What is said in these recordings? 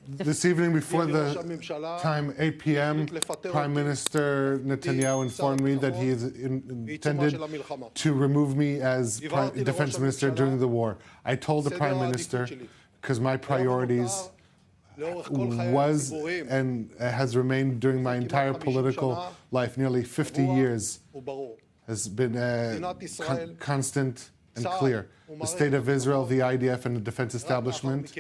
This evening before the time 8 p.m., Prime Minister Netanyahu informed me that he is intended to remove me as Defense Minister during the war. I told the Prime Minister, because my priorities was and has remained during my entire political life, nearly 50 years, has been constant and clear. The State of Israel, the IDF, and the defense establishment,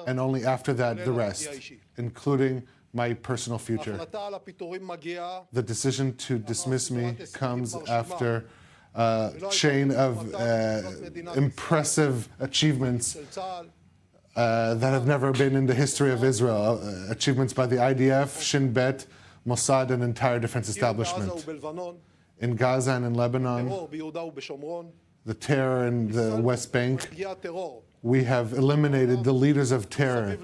and only after that, the rest, including my personal future. The decision to dismiss me comes after a chain of impressive achievements that have never been in the history of Israel. Achievements by the IDF, Shin Bet, Mossad, and entire defense establishment. In Gaza and in Lebanon, the terror in the West Bank, we have eliminated the leaders of terror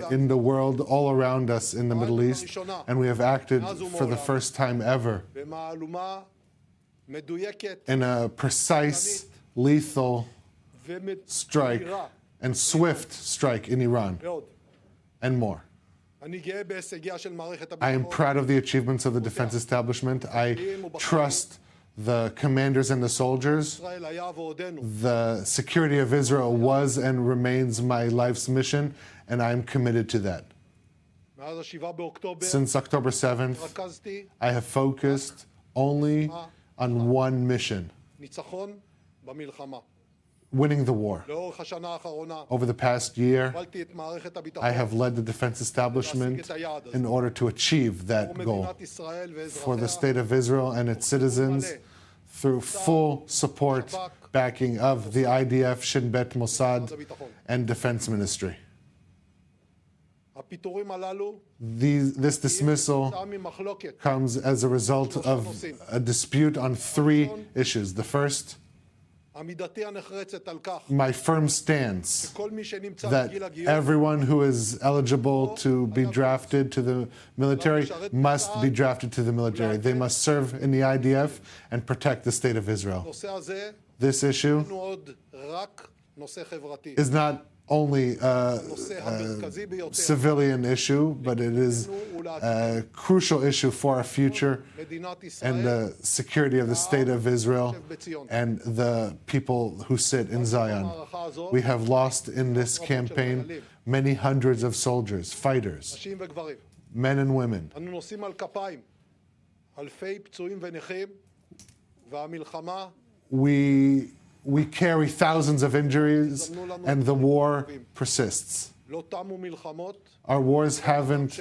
in the world all around us in the Middle East, and we have acted for the first time ever in a precise, lethal strike and swift strike in Iran, and more. I am proud of the achievements of the defense establishment. I trust the commanders and the soldiers. The security of Israel was and remains my life's mission, and I am committed to that. Since October 7th, I have focused only on one mission: winning the war. Over the past year, I have led the defense establishment in order to achieve that goal for the State of Israel and its citizens through full support, backing of the IDF, Shin Bet, Mossad, and Defense Ministry. This dismissal comes as a result of a dispute on three issues. The first, my firm stance that everyone who is eligible to be drafted to the military must be drafted to the military. They must serve in the IDF and protect the State of Israel. This issue is not only a civilian issue, but it is a crucial issue for our future and the security of the State of Israel and the people who sit in Zion. We have lost in this campaign many hundreds of soldiers, fighters, men and women. We carry thousands of injuries, and the war persists. Our wars haven't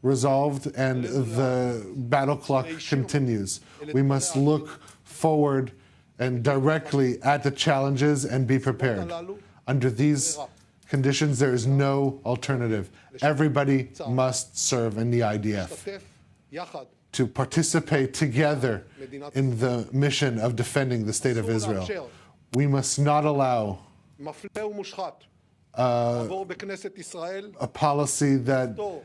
resolved, and the battle clock continues. We must look forward and directly at the challenges and be prepared. Under these conditions, there is no alternative. Everybody must serve in the IDF to participate together in the mission of defending the State of Israel. We must not allow a policy that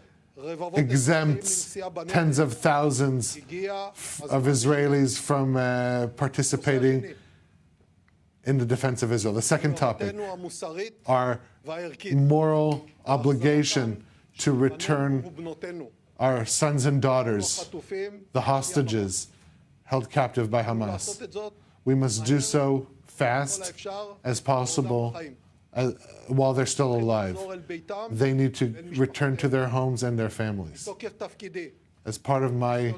exempts tens of thousands of Israelis from participating in the defense of Israel. The second topic, our moral obligation to return our sons and daughters, the hostages held captive by Hamas. We must do so fast as possible while they're still alive. They need to return to their homes and their families. As part of my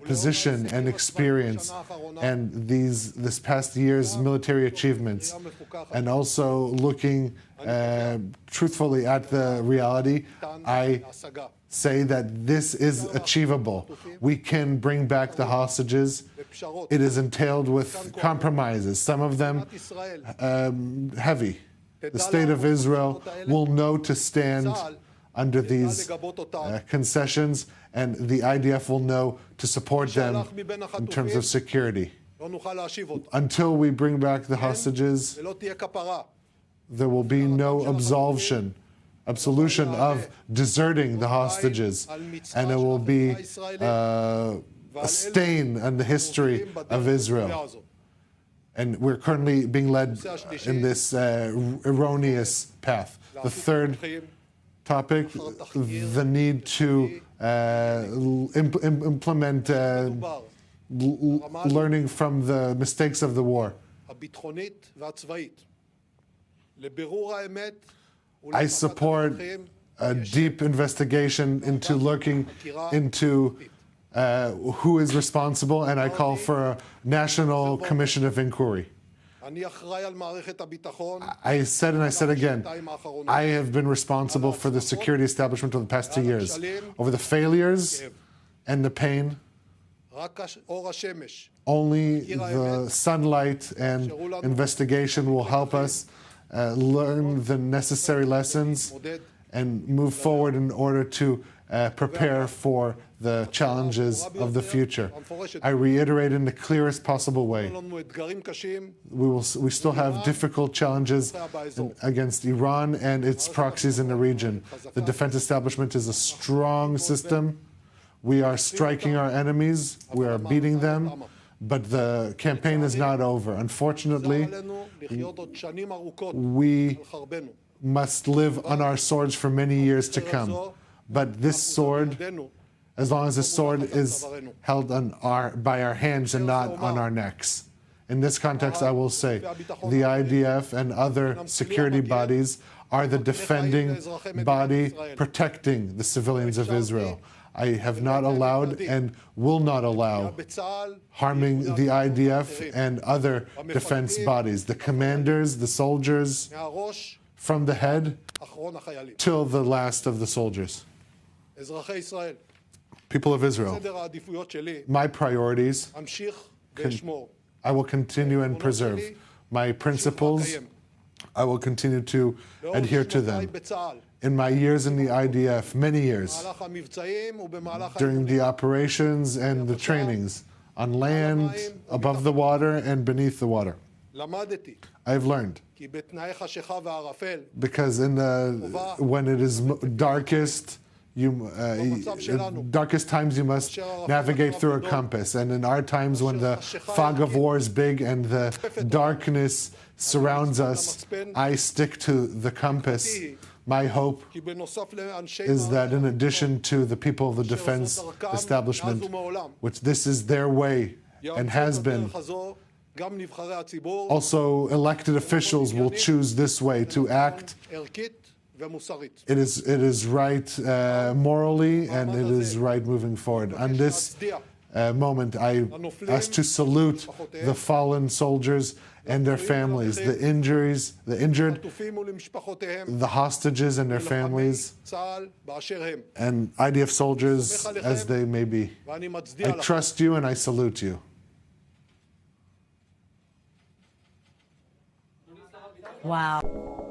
position and experience and this past year's military achievements, and also looking truthfully at the reality, I say that this is achievable. We can bring back the hostages. It is entailed with compromises, some of them heavy. The State of Israel will know to stand under these concessions, and the IDF will know to support them in terms of security. Until we bring back the hostages, there will be no absolution of deserting the hostages, and it will be a stain on the history of Israel. And we're currently being led in this erroneous path. The third topic, the need to implement learning from the mistakes of the war. I support a deep investigation into looking into who is responsible, and I call for a national commission of inquiry. I said and I said again, I have been responsible for the security establishment of the past 2 years. Over the failures and the pain, only the sunlight and investigation will help us learn the necessary lessons and move forward in order to prepare for the challenges of the future. I reiterate in the clearest possible way. We still have difficult challenges against Iran and its proxies in the region. The defense establishment is a strong system. We are striking our enemies. We are beating them. But the campaign is not over. Unfortunately, we must live on our swords for many years to come. But this sword, as long as the sword is held by our hands and not on our necks. In this context, I will say the IDF and other security bodies are the defending body protecting the civilians of Israel. I have not allowed and will not allow harming the IDF and other defense bodies, the commanders, the soldiers, from the head till the last of the soldiers. People of Israel, my priorities, I will continue and preserve. My principles, I will continue to adhere to them. In my years in the IDF, many years, during the operations and the trainings, on land, above the water, and beneath the water, I've learned. Because when it is darkest, darkest times you must navigate through a compass. And in our times when the fog of war is big and the darkness surrounds us, I stick to the compass. My hope is that in addition to the people of the defense establishment, which this is their way and has been, also elected officials will choose this way to act. It is right morally, and it is right moving forward. On this moment, I ask to salute the fallen soldiers and their families, the injured, the hostages and their families, and IDF soldiers as they may be. I trust you and I salute you. Wow.